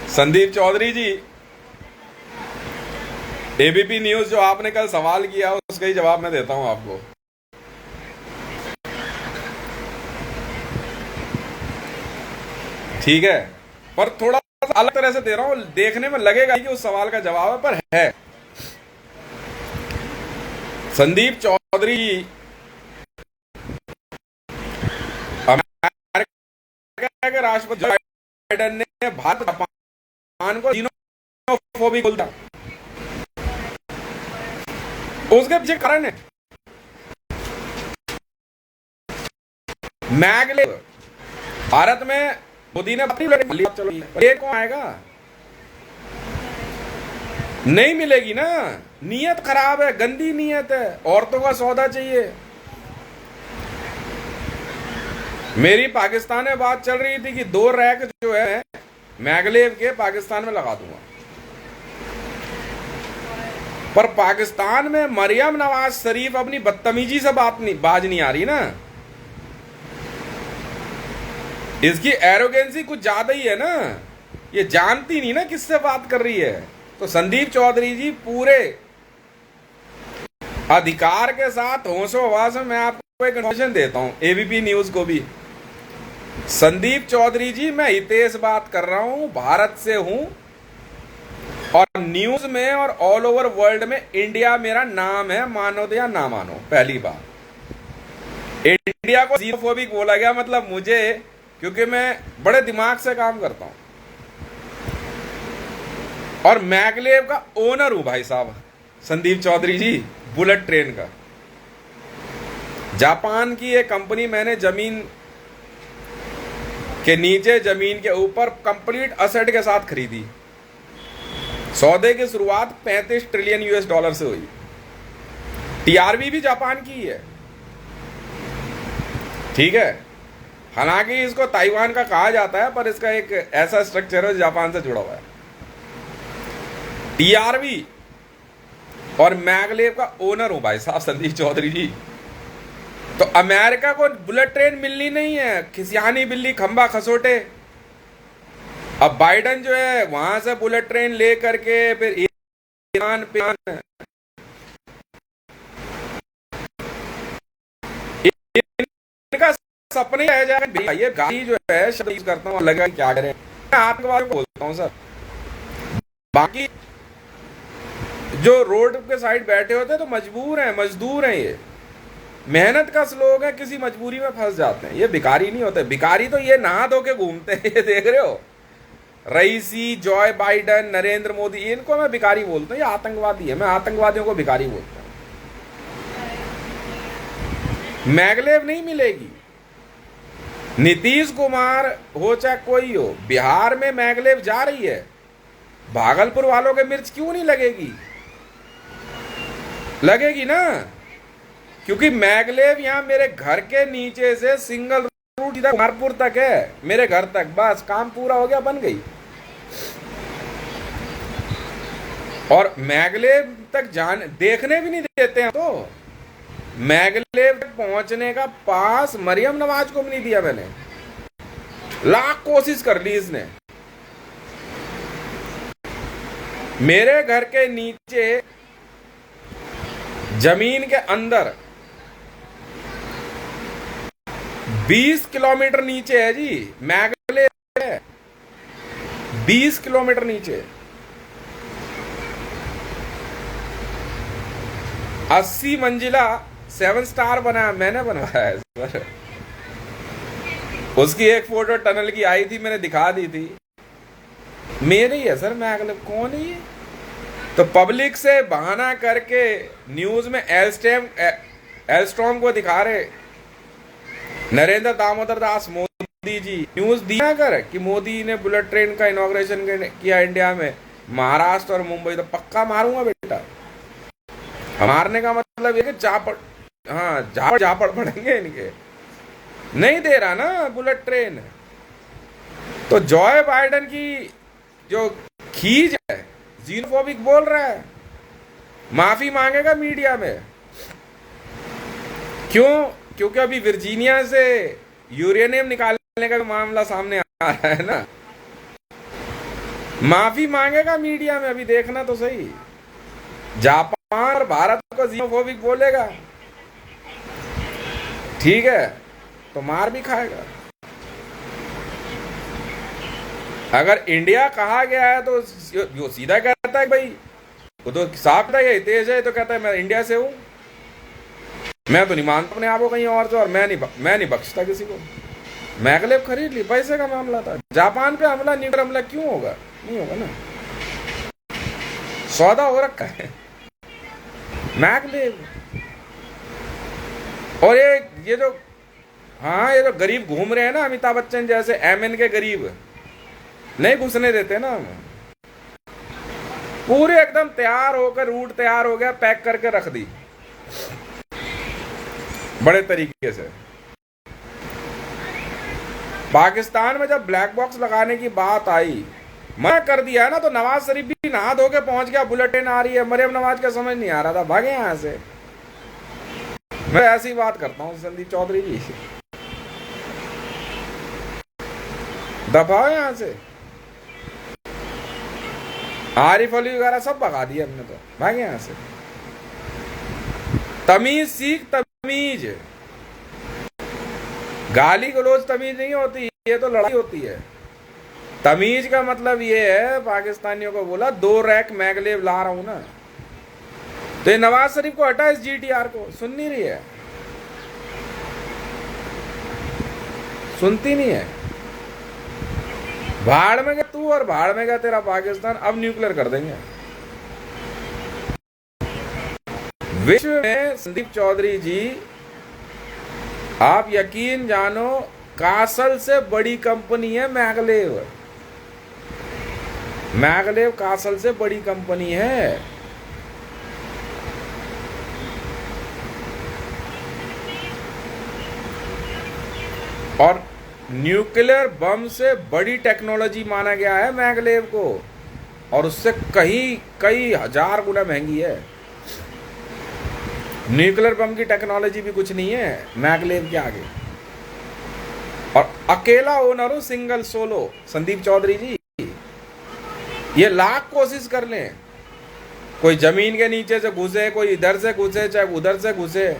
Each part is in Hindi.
संदीप चौधरी जी, एबीपी न्यूज जो आपने कल सवाल किया उसका ही जवाब मैं देता हूं आपको। ठीक है, पर थोड़ा सा अलग तरह से दे रहा हूं, देखने में लगेगा कि उस सवाल का जवाब है पर है। संदीप चौधरी जी, अमेरिका के राष्ट्रपति जो बाइडेन ने भारत जापान को जीनोफोबिक बोला, उसके पीछे कारण है मैगले। भारत में मोदी ने चलो ये कौन आएगा, नहीं मिलेगी ना। नीयत खराब है, गंदी नीयत है, औरतों का सौदा चाहिए। मेरी पाकिस्तान में बात चल रही थी कि 2 रैक जो है मैगलेव के पाकिस्तान में लगा दूंगा, पर पाकिस्तान में मरियम नवाज शरीफ अपनी बदतमीजी से बाज नहीं आ रही ना। इसकी एरोगेंसी कुछ ज्यादा ही है ना, ये जानती नहीं ना किससे बात कर रही है। तो संदीप चौधरी जी, पूरे अधिकार के साथ होशो हवास में मैं आपको एक इन्फॉर्मेशन देता हूं, एबीपी न्यूज को भी। संदीप चौधरी जी, मैं हितेश बात कर रहा हूं, भारत से हूं, और न्यूज में और ऑल ओवर वर्ल्ड में इंडिया मेरा नाम है, मानो तो या ना मानो। पहली बात, इंडिया को जीनोफोबिक बोला गया, मतलब मुझे, क्योंकि मैं बड़े दिमाग से काम करता हूं और मैगलेव का ओनर हूं भाई साहब संदीप चौधरी जी, बुलेट ट्रेन का। जापान की एक कंपनी मैंने जमीन के नीचे, जमीन के ऊपर कंप्लीट असेट के साथ खरीदी। सौदे की शुरुआत 35 ट्रिलियन यूएस डॉलर से हुई। टीआरबी भी जापान की है, ठीक है। हालांकि इसको ताइवान का कहा जाता है, पर इसका एक ऐसा स्ट्रक्चर है जो जापान से जुड़ा हुआ है। टीआरबी और मैगलेव का ओनर हूं भाई साहब संदीप चौधरी जी। तो अमेरिका को बुलेट ट्रेन मिलनी नहीं है, खिसियानी बिल्ली खंबा खसोटे। अब बाइडेन जो है वहां से बुलेट ट्रेन ले करके फिर ईरान पे इनका सपने रह जाएगा। ये गाड़ी जो है शब्द करता हूं, लगा क्या करें, मैं आपके बारे में बोलता हूं सर। बाकी जो रोड के साइड बैठे होते हैं तो मजबूर हैं, मजदूर हैं, ये मेहनत का लोग हैं, किसी मजबूरी में फंस जाते हैं। ये भिखारी नहीं होते, भिखारी तो ये नहा धो के घूमते हैं, ये देख रहे हो। रईसी, जॉय बाइडेन, नरेंद्र मोदी, इनको मैं भिखारी बोलता हूँ, ये आतंकवादी है। मैं आतंकवादियों को भिखारी बोलता हूँ। मैगलेव नहीं मिलेगी। नीतीश कुमार हो चाहे कोई हो, बिहार में मैगलेव जा रही है, भागलपुर वालों के मिर्च क्यों नहीं लगेगी? लगेगी ना, क्योंकि मैगलेव यहां मेरे घर के नीचे से सिंगल रूट इधर कुमारपुर तक है, मेरे घर तक, बस काम पूरा हो गया, बन गई। और मैगलेव तक जाने देखने भी नहीं देते हैं। तो मैगलेव तक पहुंचने का पास मरियम नवाज को भी नहीं दिया मैंने, लाख कोशिश कर ली इसने। मेरे घर के नीचे जमीन के अंदर 20 किलोमीटर नीचे है जी मैगलेव है, 20 किलोमीटर नीचे। 80 मंजिला 7 स्टार बना, मैंने बनवाया है सर। उसकी एक फोटो टनल की आई थी, मैंने दिखा दी थी, मेरे ही है सर मैगलेव। कौन है ये? तो पब्लिक से बहाना करके न्यूज में एलस्ट्रॉम को दिखा रहे, नरेंद्र दामोदर दास मोदी जी न्यूज दिया कर कि मोदी ने बुलेट ट्रेन का इनॉग्रेशन किया इंडिया में, महाराष्ट्र और मुंबई। तो पक्का मारूंगा बेटा। मारने का मतलब ये कि झापड़ पड़ेंगे इनके। नहीं दे रहा ना बुलेट ट्रेन। तो जॉय बाइडेन की जो खींच है, जीनोफोबिक बोल रहा है, माफी मांगेगा मीडिया में। क्यों? क्योंकि अभी वर्जीनिया से यूरेनियम निकालने का मामला सामने आ रहा है ना। माफी मांगेगा मीडिया में, अभी देखना तो सही। जापान और भारत को जीनोफोबिक बोलेगा, ठीक है, तो मार भी खाएगा। अगर इंडिया कहा गया है तो वो सीधा कहता है भाई, वो तो साफ है तेज है, तो कहता है मैं इंडिया से हूं, मैं तो नहीं मानता अपने आप को कहीं और से, और मैं नहीं बख्शता किसी को। मैगलेव खरीद ली, पैसे का मामला था। जापान पे हमला, न्यूक्लियर हमला क्यों होगा? नहीं होगा ना, सौदा हो रखा है मैगलेव। और ये जो, हाँ, ये जो गरीब घूम रहे हैं ना, अमिताभ बच्चन जैसे एमएन के गरीब, नहीं घुसने देते ना हम। पूरे एकदम तैयार होकर, रूट तैयार हो गया, पैक करके रख दी बड़े तरीके से। पाकिस्तान में जब ब्लैक बॉक्स लगाने की बात आई, मना कर दिया ना, तो नवाज शरीफ भी नहा धो के पहुंच गया, बुलेटिन आ रही है, मरियम नवाज का समझ नहीं आ रहा था, भागे यहां से। मैं ऐसी बात करता हूं संदीप चौधरी जी, दफाओ यहां से। आरिफ अली वगैरह सब भगा दिए हमने, तो भागे यहां से। तमीज सीख, तमीज। गाली गलौज तमीज नहीं होती, ये तो लड़ाई होती है। तमीज का मतलब ये है, पाकिस्तानियों को बोला 2 रैक मैगलेव ला रहा हूं ना, तो ये नवाज शरीफ को हटा, इस जीटीआर को सुन नहीं रही है, सुनती नहीं है। भाड़ में गया तू और भाड़ में गया तेरा पाकिस्तान, अब न्यूक्लियर कर देंगे। विश्व में संदीप चौधरी जी, आप यकीन जानो, कासल से बड़ी कंपनी है मैगलेव। मैगलेव कासल से बड़ी कंपनी है। और न्यूक्लियर बम से बड़ी टेक्नोलॉजी माना गया है मैगलेव को, और उससे कई हजार गुना महंगी है। न्यूक्लियर बम की टेक्नोलॉजी भी कुछ नहीं है मैगलेव के आगे। और अकेला ओनर हो, सिंगल सोलो संदीप चौधरी जी। ये लाख कोशिश कर लें, कोई जमीन के नीचे से घुसे, कोई इधर से घुसे, चाहे उधर से घुसे,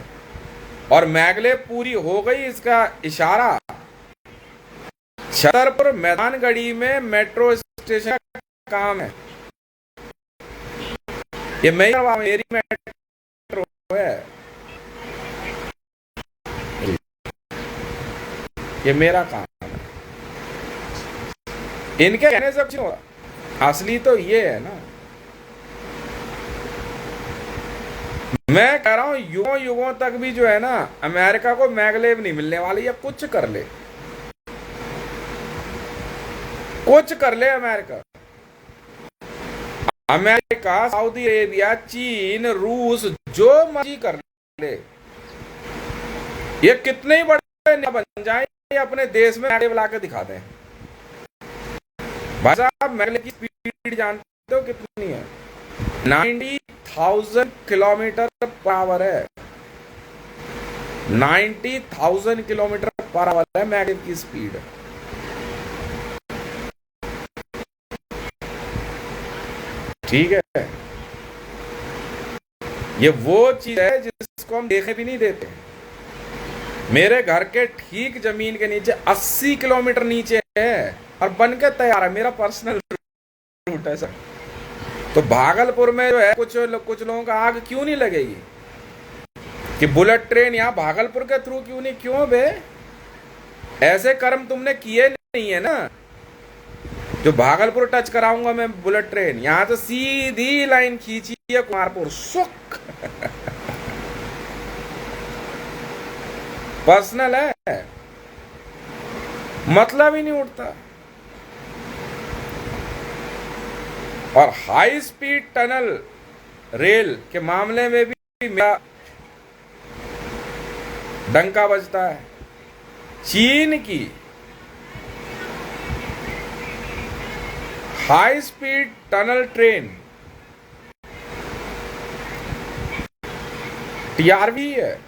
और मैगलेव पूरी हो गई। इसका इशारा छतरपुर मैदानगढ़ी में मेट्रो स्टेशन का काम है। ये मेरी मेट्रो है, ये मेरा काम है। इनके कहने से कुछ नहीं होगा, असली तो ये है ना। मैं कह रहा हूं युगों युगों तक भी जो है ना, अमेरिका को मैगलेव नहीं मिलने वाली, या कुछ कर ले, कुछ कर ले अमेरिका। अमेरिका, सऊदी अरेबिया, चीन, रूस, जो मर्जी कर ले, ये कितने ही बड़े बन जाए, ये अपने देश में मैगलेव ला के दिखा दें। भाई साहब, मैगलेव की स्पीड जानते हो कितनी है? 90,000 किलोमीटर पर आवर है। 90,000 किलोमीटर पर आवर है मैगलेव की स्पीड। ठीक है, ये वो चीज है जिसको हम देखे भी नहीं देते। मेरे घर के ठीक जमीन के नीचे 80 किलोमीटर नीचे है, और बन के तैयार है, मेरा पर्सनल रूट है सर। तो भागलपुर में जो है, कुछ लोगों का आग क्यों नहीं लगेगी कि बुलेट ट्रेन यहाँ भागलपुर के थ्रू क्यों नहीं? क्यों बे? ऐसे कर्म तुमने किए नहीं है ना, जो भागलपुर टच कराऊंगा मैं बुलेट ट्रेन, यहां तो सीधी लाइन खींची है कुमारपुर, सुख पर्सनल है, मतलब ही नहीं उठता। और हाई स्पीड टनल रेल के मामले में भी मेरा डंका बजता है। चीन की high speed tunnel train TRV है,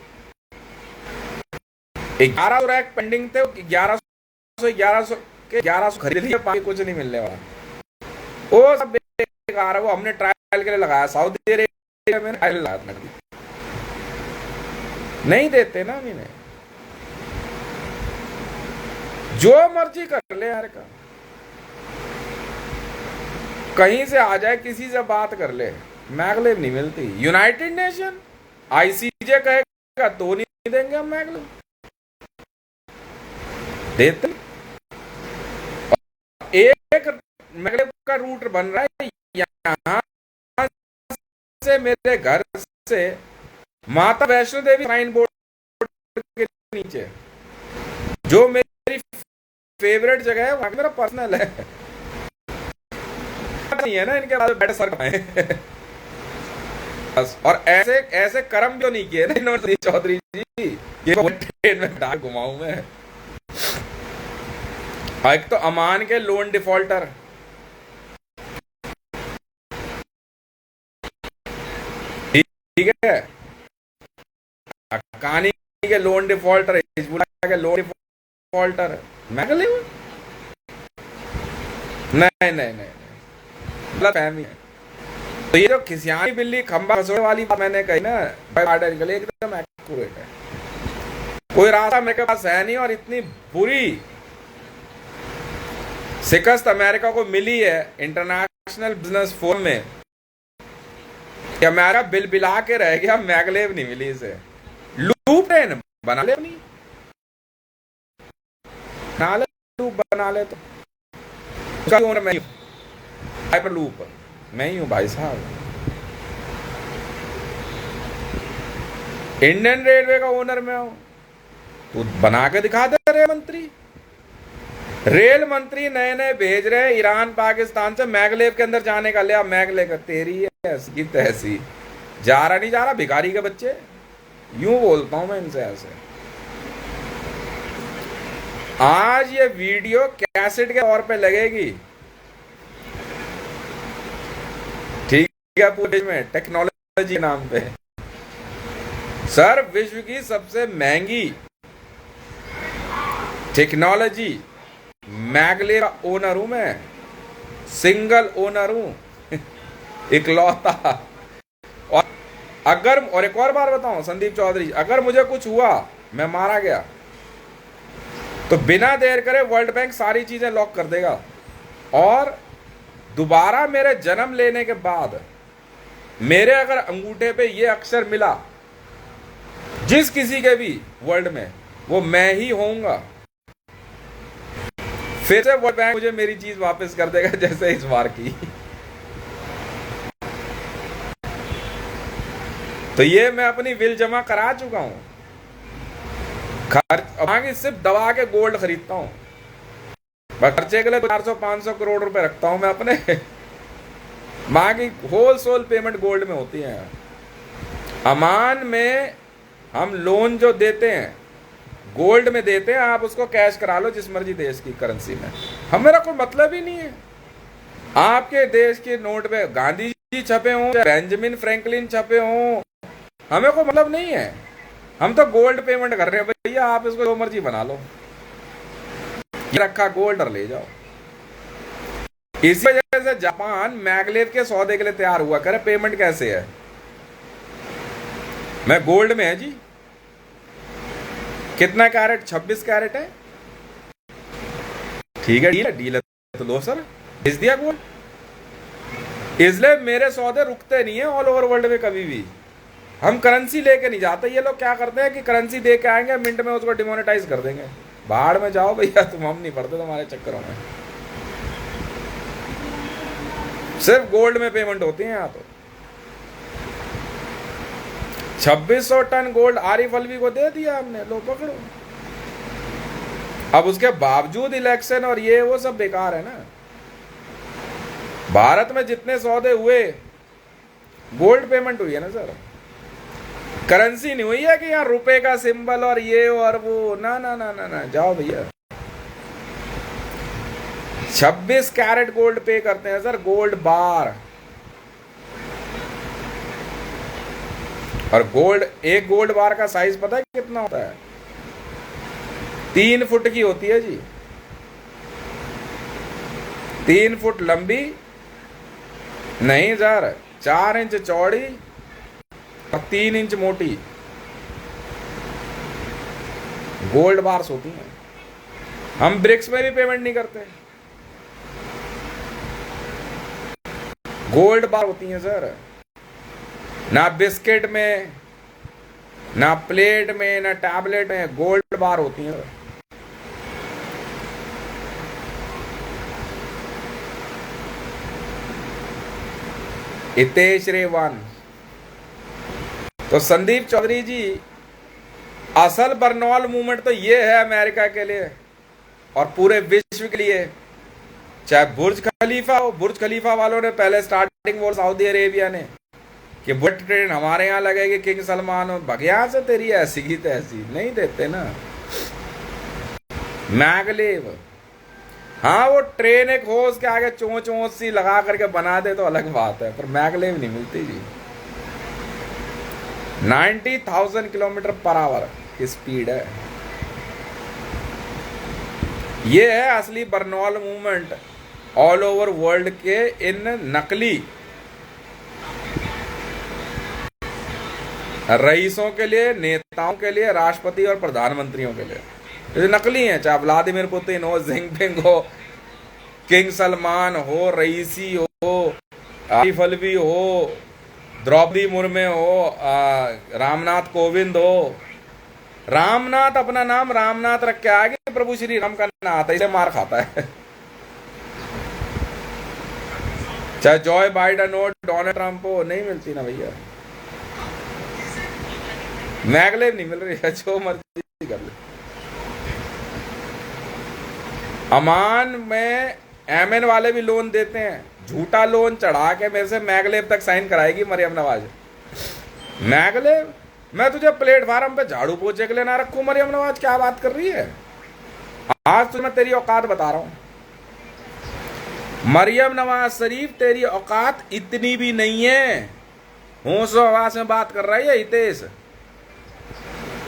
1100 रैक पेंडिंग थे, 1100 खरीद लिए, कुछ नहीं मिलने वाला। वो सब बेकार है, वो हमने ट्रायल के लिए लगाया, सऊदी अरेबिया में ट्रायल लगाया था, नहीं देते ना अभी नहीं। जो मर्जी कर ले यार का, कहीं से आ जाए, किसी से बात कर ले, मैगलेव नहीं मिलती। यूनाइटेड नेशन आईसीजे कहेगा तो नहीं देंगे हम मैगलेव, देते। एक मैगलेव का रूट बन रहा है यहाँ से, मेरे घर से माता वैष्णो देवी श्राइन बोर्ड के नीचे, जो मेरी फेवरेट जगह है, वहां मेरा पर्सनल है, नहीं है ना इनके बाद बैठे सर खाए। और ऐसे ऐसे कर्म क्यों नहीं किए ना इन्होंने चौधरी जी, ये ट्रेन में डाल घुमाऊं मैं। एक तो अमान के लोन डिफॉल्टर, ठीक है, कहानी के लोन डिफॉल्टर, हिजबुल्लाह के लोन डिफॉल्टर, मैगलेव नहीं नहीं नहीं, गलत फहमी है। तो ये जो खिसियानी बिल्ली खंबा खसोड़े वाली बात मैंने कही ना, एकदम एक्यूरेट है। कोई रास्ता मेरे पास है नहीं, और इतनी बुरी शिकस्त अमेरिका को मिली है इंटरनेशनल बिजनेस फोरम में कि अमेरिका बिल बिला के रह गया, मैगलेव नहीं मिली इसे। लूप ट्रेन बना ले, अपनी लूप बना ले, तो मैं हाइपर लूप मैं ही हूं भाई साहब। इंडियन रेलवे का ओनर मैं हूं, तू बना के दिखा दे। रेल मंत्री नए नए भेज रहे ईरान पाकिस्तान से मैगलेव के अंदर जाने का, लिया मैगलेव का, तेरी ऐसी की तैसी, जा रहा नहीं जा रहा, भिखारी के बच्चे, यूं बोलता हूं मैं इनसे ऐसे। आज ये वीडियो कैसेट के तौर पे लगेगी, ठीक है, पूरे में टेक्नोलॉजी नाम पे। सर विश्व की सबसे महंगी टेक्नोलॉजी मैगलेव का ओनर हूं मैं, सिंगल ओनर हूं, इकलौता। और अगर, और एक और बार बताऊं संदीप चौधरी, अगर मुझे कुछ हुआ, मैं मारा गया, तो बिना देर करे वर्ल्ड बैंक सारी चीजें लॉक कर देगा, और दोबारा मेरे जन्म लेने के बाद मेरे अगर अंगूठे पे ये अक्षर मिला, जिस किसी के भी वर्ल्ड में, वो मैं ही होऊंगा। फिर से वर्ल्ड बैंक मुझे मेरी चीज वापस कर देगा, जैसे इस बार की। तो ये मैं अपनी विल जमा करा चुका हूं, खर्च सिर्फ दबा के गोल्ड खरीदता हूं, खर्चे के लिए 400-500 करोड़ रुपए रखता हूं मैं अपने। मां की होल सोल पेमेंट गोल्ड में होती है। अमान में हम लोन जो देते हैं गोल्ड में देते हैं, आप उसको कैश करा लो जिस मर्जी देश की करेंसी में, हमारा कोई मतलब ही नहीं है। आपके देश के नोट पे गांधी जी छपे हों, बेंजामिन फ्रैंकलिन छपे हों, हमें कोई मतलब नहीं है। हम तो गोल्ड पेमेंट कर रहे हैं भैया, आप इसको जो मर्जी बना लो, ये रखा गोल्ड और ले जाओ। इसी वजह से जापान मैगलेव के सौदे के लिए तैयार हुआ, करे पेमेंट कैसे है, मैं गोल्ड में है जी। कितना कैरेट? 26 कैरेट है, ठीक है, डील है तो लो सर, भेज दिया गोल्ड। इसलिए मेरे सौदे रुकते नहीं है ऑल ओवर वर्ल्ड में कभी भी। हम करेंसी लेके नहीं जाते, ये लोग क्या करते हैं कि करेंसी दे के आएंगे, मिनट में उसको डिमोनेटाइज कर देंगे। बाहर में जाओ भैया, तुम, हम नहीं पढ़ते तुम्हारे चक्करों में। सिर्फ गोल्ड में पेमेंट होती है यहाँ तो। 2600 टन गोल्ड आरिफ अलवी को दे दिया हमने, लो पकड़ो। अब उसके बावजूद इलेक्शन और ये वो सब बेकार है ना। भारत में जितने सौदे हुए गोल्ड पेमेंट हुई है ना सर, करेंसी नहीं हुई है कि यहाँ रुपए का सिंबल और ये और वो, ना ना ना ना ना, जाओ भैया। 26 कैरेट गोल्ड पे करते हैं सर, गोल्ड बार। और गोल्ड, एक गोल्ड बार का साइज पता है कितना होता है? 3 फुट की होती है जी, 3 फुट लंबी नहीं सर, 4 इंच चौड़ी और 3 इंच मोटी गोल्ड बार्स होती हैं। हम ब्रिक्स में भी पेमेंट नहीं करते, गोल्ड बार होती हैं सर। ना बिस्किट में, ना प्लेट में, ना टैबलेट में, गोल्ड बार होती हैं। हितेश रेवान। तो संदीप चौधरी जी, असल बर्नौल मूवमेंट तो ये है अमेरिका के लिए और पूरे विश्व के लिए। चाहे बुर्ज खलीफा हो, बुर्ज खलीफा वालों ने पहले स्टार्टिंग बोल सऊदी अरेबिया ने कि बुलेट ट्रेन हमारे यहाँ लगेगी, किंग सलमान हो, भगया से तेरी ऐसी की तैसी नहीं देते ना। मैगलेव, हाँ वो ट्रेन एक हो उसके आगे चोंच वोंच सी लगा करके बना दे तो अलग बात है, पर मैगलेव नहीं मिलती जी। 90,000 किलोमीटर पर आवर की स्पीड है। ये है असली Bernoulli movement all over world के इन नकली रईसों के लिए, नेताओं के लिए, राष्ट्रपति और प्रधानमंत्रियों के लिए। ये नकली हैं, चाहे व्लादिमीर पुतिन हो, जिनपिंग हो, किंग सलमान हो, रईसी हो, आरिफ अलवी हो, द्रौपदी मुर्मू हो, रामनाथ कोविंद हो। रामनाथ अपना नाम रामनाथ रख के आगे प्रभु श्री राम का नाथ है, इसे मार खाता है। चाहे जॉय बाइडन हो, डोनाल्ड ट्रंप हो, नहीं मिलती ना भैया। मैगलेव नहीं मिल रही है, जो मर्जी कर ले। अमान में एमएन वाले भी लोन देते हैं, झूठा लोन चढ़ा के मेरे से मैगलेव तक साइन कराएगी मरियम नवाज। मैगलेव, मैं तुझे प्लेटफार्म पे झाड़ू पोछे के लिए ना रखूं मरियम नवाज, क्या बात कर रही है। आज तो मैं तेरी औकात बता रहा हूं मरियम नवाज शरीफ, तेरी औकात इतनी भी नहीं है। होशो आवाज में बात कर रही है हितेश,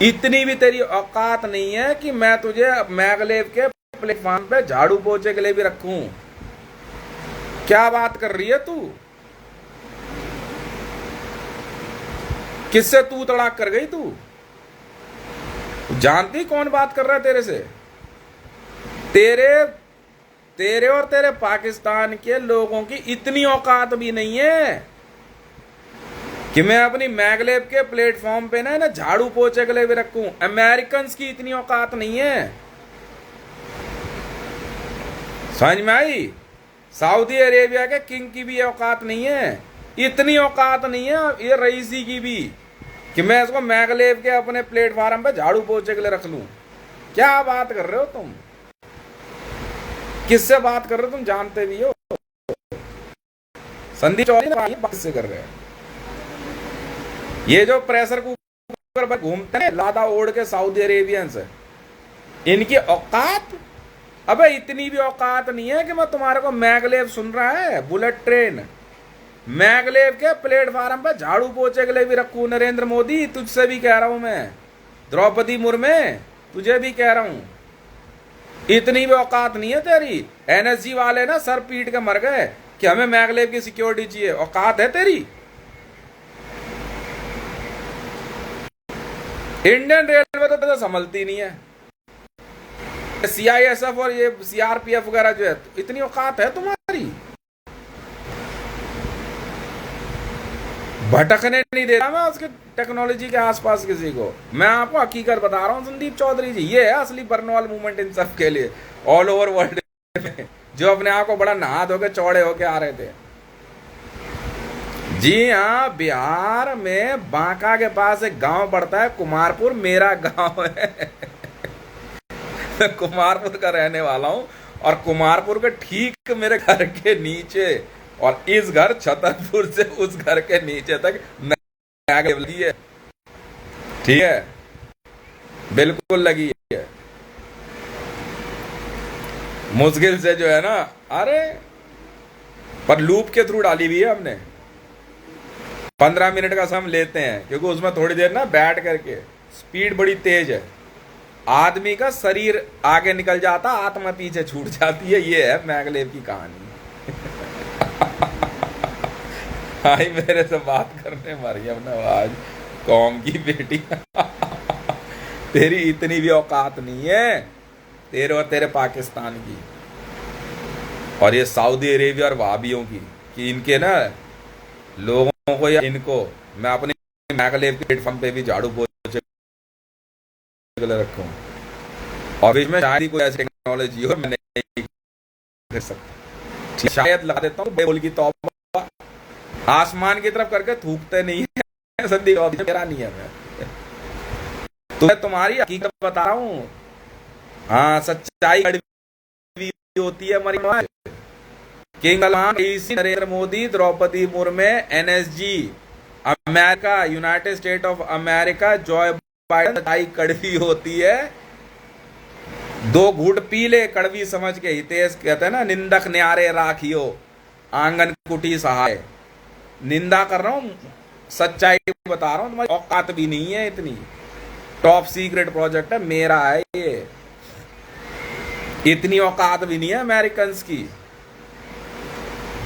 इतनी भी तेरी औकात नहीं है कि मैं तुझे मैगलेव के प्लेटफॉर्म पे झाड़ू पोछे के लिए भी रखूं। क्या बात कर रही है तू, किससे तू तड़ाक कर गई तू? जानती कौन बात कर रहा है तेरे से? तेरे और तेरे पाकिस्तान के लोगों की इतनी औकात भी नहीं है कि मैं अपनी मैगलेव के प्लेटफॉर्म पे ना झाड़ू पोछे के लिए भी रखूं। अमेरिकन्स की इतनी औकात नहीं है, समझ में आई? सऊदी अरेबिया के किंग की भी ये औकात नहीं है, इतनी औकात नहीं है ये रईसी की भी कि मैं इसको मैगलेव के अपने प्लेटफॉर्म पे झाड़ू पोछे के लिए रख लूं। क्या बात कर रहे हो तुम? किससे बात कर रहे हो तुम? जानते भी हो संदीप चौधरी बात से कर रहे हैं। ये जो प्रेशर कुकर पर घूमते हैं लादा ओढ़ के सऊदी अरेबियंस, इनकी औकात, अबे इतनी भी औकात नहीं है कि मैं तुम्हारे को मैगलेव सुन रहा है, बुलेट ट्रेन मैगलेव के प्लेटफार्म पे झाड़ू पोछे के लिए भी रखूं। नरेंद्र मोदी, तुझसे भी कह रहा हूं मैं, द्रौपदी मुर्मू तुझे भी कह रहा हूं, इतनी भी औकात नहीं है तेरी। एनएसजी वाले ना सर पीट के मर गए कि हमें मैगलेव की सिक्योरिटी चाहिए। औकात है तेरी? इंडियन रेलवे तो संभलती नहीं है, सीआईएसएफ और ये सीआरपीएफ वगैरह जो है, इतनी औकात है तुम्हारी? भटकने नहीं देता मैं उसके टेक्नोलॉजी के आसपास किसी को। मैं आपको हकीकत बता रहा हूं संदीप चौधरी जी, ये है असली बर्नौल मूवमेंट इन सब के लिए ऑल ओवर वर्ल्ड में, जो अपने आप को बड़ा नहा धो के चौड़े होके आ रहे थे। जी हाँ, बिहार में बांका के पास एक गांव पड़ता है कुमारपुर, मेरा गांव है। मैं कुमारपुर का रहने वाला हूं और कुमारपुर के ठीक मेरे घर के नीचे, और इस घर छतरपुर से उस घर के नीचे तक लगी है, ठीक है, बिल्कुल लगी है। मुश्किल से जो है ना, अरे पर लूप के थ्रू डाली हुई है हमने। 15 मिनट का समय लेते हैं क्योंकि उसमें थोड़ी देर ना बैठ करके स्पीड बड़ी तेज है, आदमी का शरीर आगे निकल जाता, आत्मा पीछे छूट जाती है। ये है मैगलेव की कहानी। आई मेरे से बात करने मरियम नवाज, कौम की बेटी। तेरी इतनी भी औकात नहीं है, तेरे और तेरे पाकिस्तान की और ये सऊदी अरेबिया और वहाबियों की, कि इनके ना लोगों को या इनको मैं अपने मैगलेव के प्लेटफॉर्म पे भी झाड़ू पोछे रखूं, और बीच में शायद ही कोई ऐसी टेक्नोलॉजी हो मैं नहीं कर सकता। शायद लगा देता हूँ बोल की तौबा, आसमान की तरफ करके थूकते नहीं है संदीप, मेरा नहीं है। मैं तुम्हें तुम्हारी हकीकत बता रहा हूँ। हाँ, सच्चाई कड़वी होती है Maryam. King Salman, Narendra Modi, Draupadi Murmu, NSG, America, United State of America, Joe Biden, सच्चाई कड़वी होती है। दो घूट पी ले कड़वी समझ के। हितेश कहते हैं ना, निंदक न्यारे राखियो आंगन कुटी सहाय। निंदा कर रहा हूं, सच्चाई बता रहा हूं, तुम्हारी औकात भी नहीं है इतनी। टॉप सीक्रेट प्रोजेक्ट है, मेरा है ये, इतनी औकात भी नहीं है अमेरिकन की।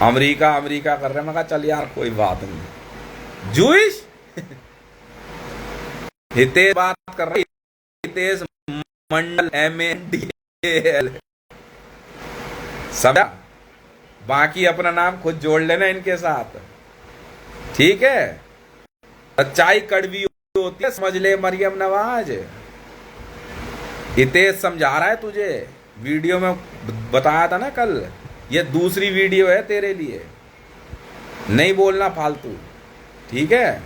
अमेरिका अमेरिका कर रहे हैं, मैं कहा चल यार कोई बात नहीं। जूइश हितेश बात कर रहे, हितेश मंडल MNDL समझा, बाकी अपना नाम खुद जोड़ लेना इनके साथ, ठीक है। सच्चाई कड़वी होती है, समझ ले मरियम नवाज। हितेश समझा रहा है तुझे, वीडियो में बताया था ना कल, ये दूसरी वीडियो है तेरे लिए, नहीं बोलना फालतू, ठीक है।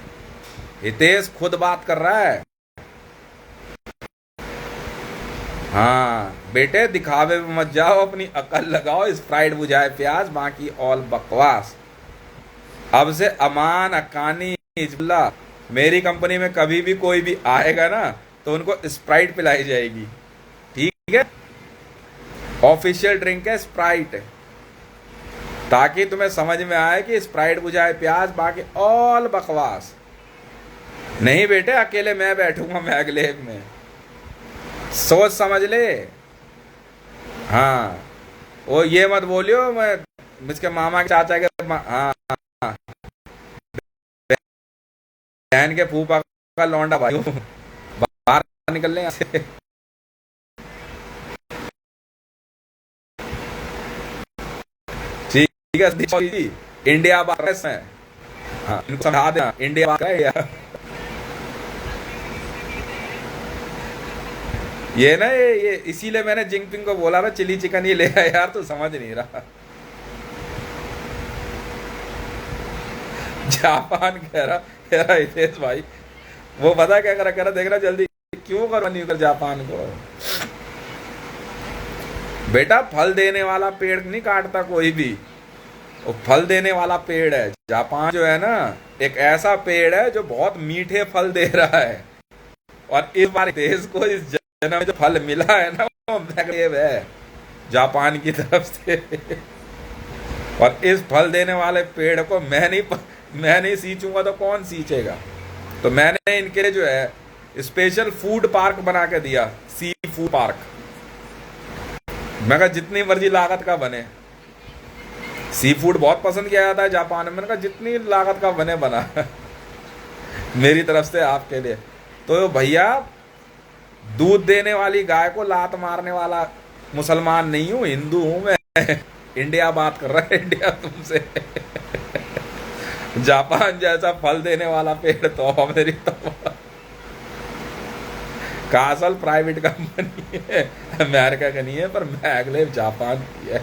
हितेश खुद बात कर रहा है। हाँ बेटे, दिखावे में मत जाओ, अपनी अकल लगाओ, स्प्राइट बुझाए प्याज, बाकी ऑल बकवास। अब से अमान, अकानी, हिजबुल्ला, मेरी कंपनी में कभी भी कोई भी आएगा ना तो उनको स्प्राइट पिलाई जाएगी, ठीक है। ऑफिशियल ड्रिंक है स्प्राइट, ताकि तुम्हें समझ में आए कि स्प्राइट बुझाए प्याज, बाकी ऑल बकवास। नहीं बेटे, अकेले मैं बैठूंगा मैगलेव में, सोच समझ ले। हाँ, वो ये मत बोलियो मैं इसके मामा के चाचा के हाँ बहन के फूफा का लौंडा भाई हूँ, बाहर निकल ले यहाँ से। ठीक है, इंडिया बात है, हाँ इनको समझा देना, इंडिया बात है। ये ना ये इसीलिए मैंने जिंगपिंग को बोला था चिली चिकन ये ले आया यार, तू समझ नहीं रहा। जापान कह रहा हितेश भाई, वो पता क्या कह रहा देख रहा जल्दी क्यों करवानी कर जापान को। बेटा, फल देने वाला पेड़ नहीं काटता कोई भी, वो फल देने वाला पेड़ है। जापान जो है ना, एक ऐसा पेड़ है जो बहुत मीठे फल दे रहा है, और इस बार देश को इस जन्म में जो फल मिला है ना, वो मैगलेव है जापान की तरफ से। और इस फल देने वाले पेड़ को मैं नहीं सींचूंगा तो कौन सींचेगा। तो मैंने इनके लिए जो है स्पेशल फूड पार्क बना के दिया, सी फूड पार्क। मैं कहा जितनी मर्जी लागत का बने, सी फूड बहुत पसंद किया जाता है जापान में। मैंने कहा जितनी लागत का बने बना मेरी तरफ से आपके लिए। तो भैया, दूध देने वाली गाय को लात मारने वाला मुसलमान नहीं हूं, हिंदू हूं मैं। इंडिया बात कर रहा है, इंडिया तुमसे। जापान जैसा फल देने वाला पेड़ तो मेरी तो कासल प्राइवेट कंपनी है, अमेरिका का नहीं है, पर मैगलेव जापान की है।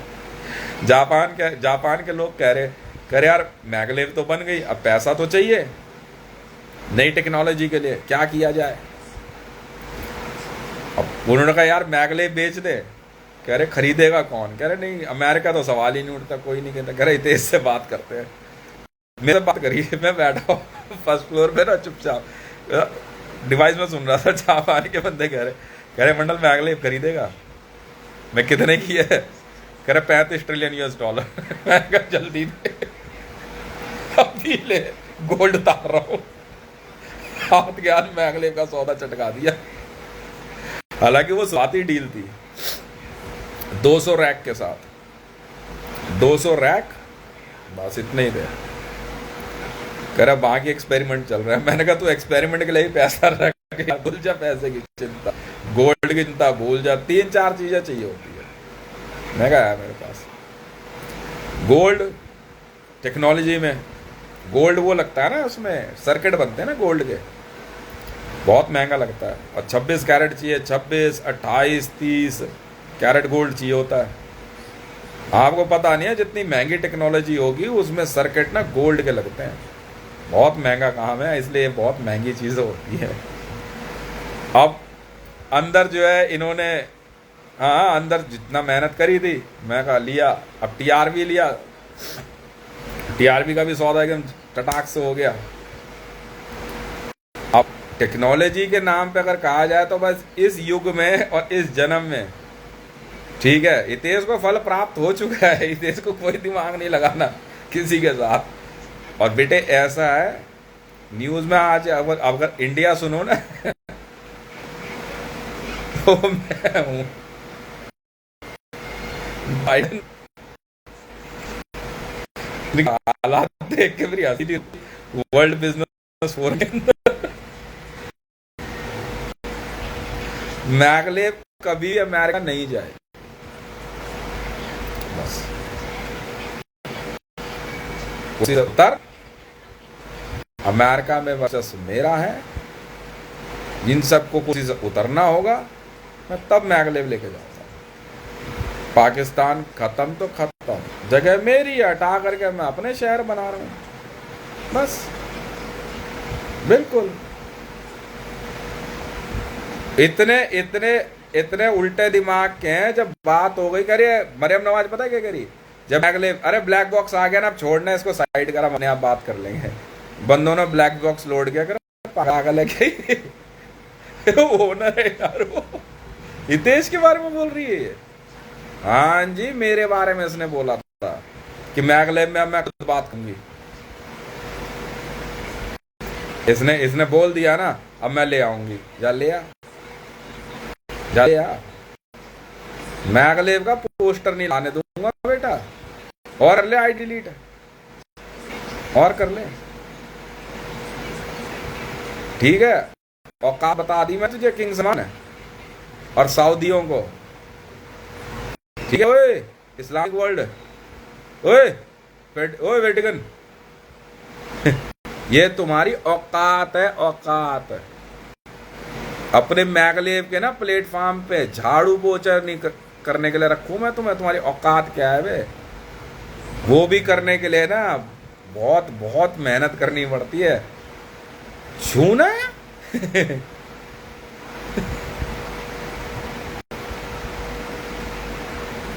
जापान के लोग कह रहे यार मैगलेव तो बन गई, अब पैसा तो चाहिए नई टेक्नोलॉजी के लिए, क्या किया जाए। अब उन्होंने कहा यार मैगलेव बेच दे। कह रहे खरीदेगा कौन? कह रहे नहीं, अमेरिका तो सवाल ही नहीं उठता, कोई नहीं कहता। कह रहे हितेश से बात करते हैं। मेरे बात करिए, मैं बैठा हूँ फर्स्ट फ्लोर पे ना चुपचाप डिवाइस में सुन रहा था। जापान के बंदे कह रहे मंडल मैगलेव खरीदेगा। मैं कितने की है? कह रहे $35 ट्रिलियन। मैं कहा जल्दी दे, अभी ले, गोल्ड उतार रहा हूँ। हाथ के हाथ मैगलेव का सौदा चटका दिया। हालांकि वो स्वाति डील थी 200 रैक के साथ, 200 रैक, बस इतने ही थे। कह रहा बाकी एक्सपेरिमेंट चल रहा है। मैंने कहा तू एक्सपेरिमेंट के लिए ही पैसा रख, भूल जा पैसे की चिंता, गोल्ड की चिंता भूल जा, 3-4 चीजें चाहिए होती है। मैं कहा है मेरे पास गोल्ड, टेक्नोलॉजी में गोल्ड वो लगता है ना, उसमें सर्किट बनते हैं ना गोल्ड के, बहुत महंगा लगता है। और 26 कैरेट चाहिए, 26, 28, 30 कैरेट गोल्ड चाहिए होता है। आपको पता नहीं है जितनी महंगी टेक्नोलॉजी होगी उसमें सर्किट ना गोल्ड के लगते हैं। बहुत महंगा काम है, इसलिए बहुत महंगी चीज़ होती है। अब अंदर जो है इन्होंने, हाँ अंदर जितना मेहनत करी थी, मैं कहा लिया। अब टीआरबी लिया, टीआरबी का भी सौदा एकदम टटाक से हो गया। अब टेक्नोलॉजी के नाम पे अगर कहा जाए तो बस इस युग में और इस जन्म में, ठीक है, हितेश को फल प्राप्त हो चुका है। हितेश को कोई दिमाग नहीं लगाना किसी के साथ। और बेटे ऐसा है, न्यूज में आज अगर इंडिया सुनो ना तो मैं हूं बाइडन। हालात देख के मेरी हंसी थी। वर्ल्ड बिजनेस फोरम के अंदर मैगलेव कभी अमेरिका नहीं जाए, बस उत्तर अमेरिका में वर्चस्व मेरा है। इन सबको कुछ उतरना होगा, मैं तब मैगलेव लेके जाऊंगा। पाकिस्तान खत्म तो खत्म, जगह मेरी हटा करके मैं अपने शहर बना रहा हूं, बस बिल्कुल। इतने इतने इतने उल्टे दिमाग के हैं। जब बात हो गई, करिए मरियम नवाज पता है क्या करी, जब मैगलेव, अरे ब्लैक बॉक्स आ गया ना, अब छोड़ना इसको साइड करा, अपने आप बात कर लेंगे। बंदों ने ब्लैक बॉक्स लोड किया, कर पागल है क्या ओनर है यार वो, हितेश के बारे में बोल रही है। हाँ जी, मेरे बारे में इसने बोला था कि मैगलेव में अब मैं खुद बात करूंगी। इसने बोल दिया ना, अब मैं ले आऊंगी। जा ले आ, जा ले आ। मैगलेव का पोस्टर नहीं लाने दूंगा बेटा। और ले आई डिलीट, और कर ले, ठीक है। और का बता दी मैं तुझे, किंग समान है और सऊदियों को, ठीक है। ओए इस्लामिक वर्ल्ड, ओए वेटिकन ये तुम्हारी औकात है, औकात। अपने मैगलेव के ना प्लेटफॉर्म पे झाड़ू पोछा नहीं करने के लिए रखूं मैं तुम्हें, तुम्हारी औकात क्या है वे। वो भी करने के लिए ना बहुत बहुत मेहनत करनी पड़ती है। छूना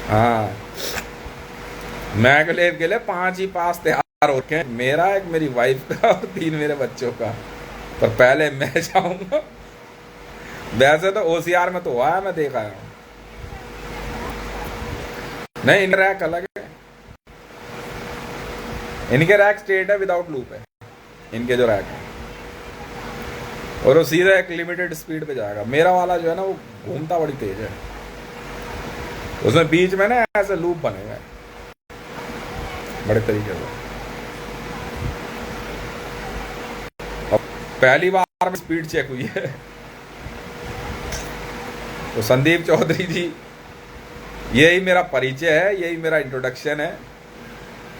हाँ, मैगलेव के लिए 5 ही पास तैयार हो रखे हैं, मेरा, एक मेरी वाइफ का और 3 मेरे बच्चों का। पर पहले मैं जाऊंगा। वैसे तो ओसीआर में तो हुआ है, मैं देखा है। नहीं, इन रैक अलग है, इनके रैक स्ट्रेट है, विदाउट लूप है इनके जो रैक है, और वो सीधा एक लिमिटेड स्पीड पे जाएगा। मेरा वाला जो है ना वो घूमता बड़ी तेज है, उसमें बीच में ना ऐसे लूप बने हुए बड़े तरीके से। और पहली बार में स्पीड चेक हुई है। तो संदीप चौधरी जी, यही मेरा परिचय है, यही मेरा इंट्रोडक्शन है,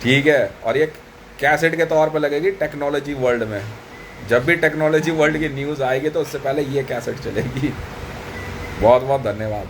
ठीक है। और ये कैसेट के तौर पे लगेगी टेक्नोलॉजी वर्ल्ड में। जब भी टेक्नोलॉजी वर्ल्ड की न्यूज़ आएगी तो उससे पहले ये कैसेट चलेगी। बहुत बहुत धन्यवाद।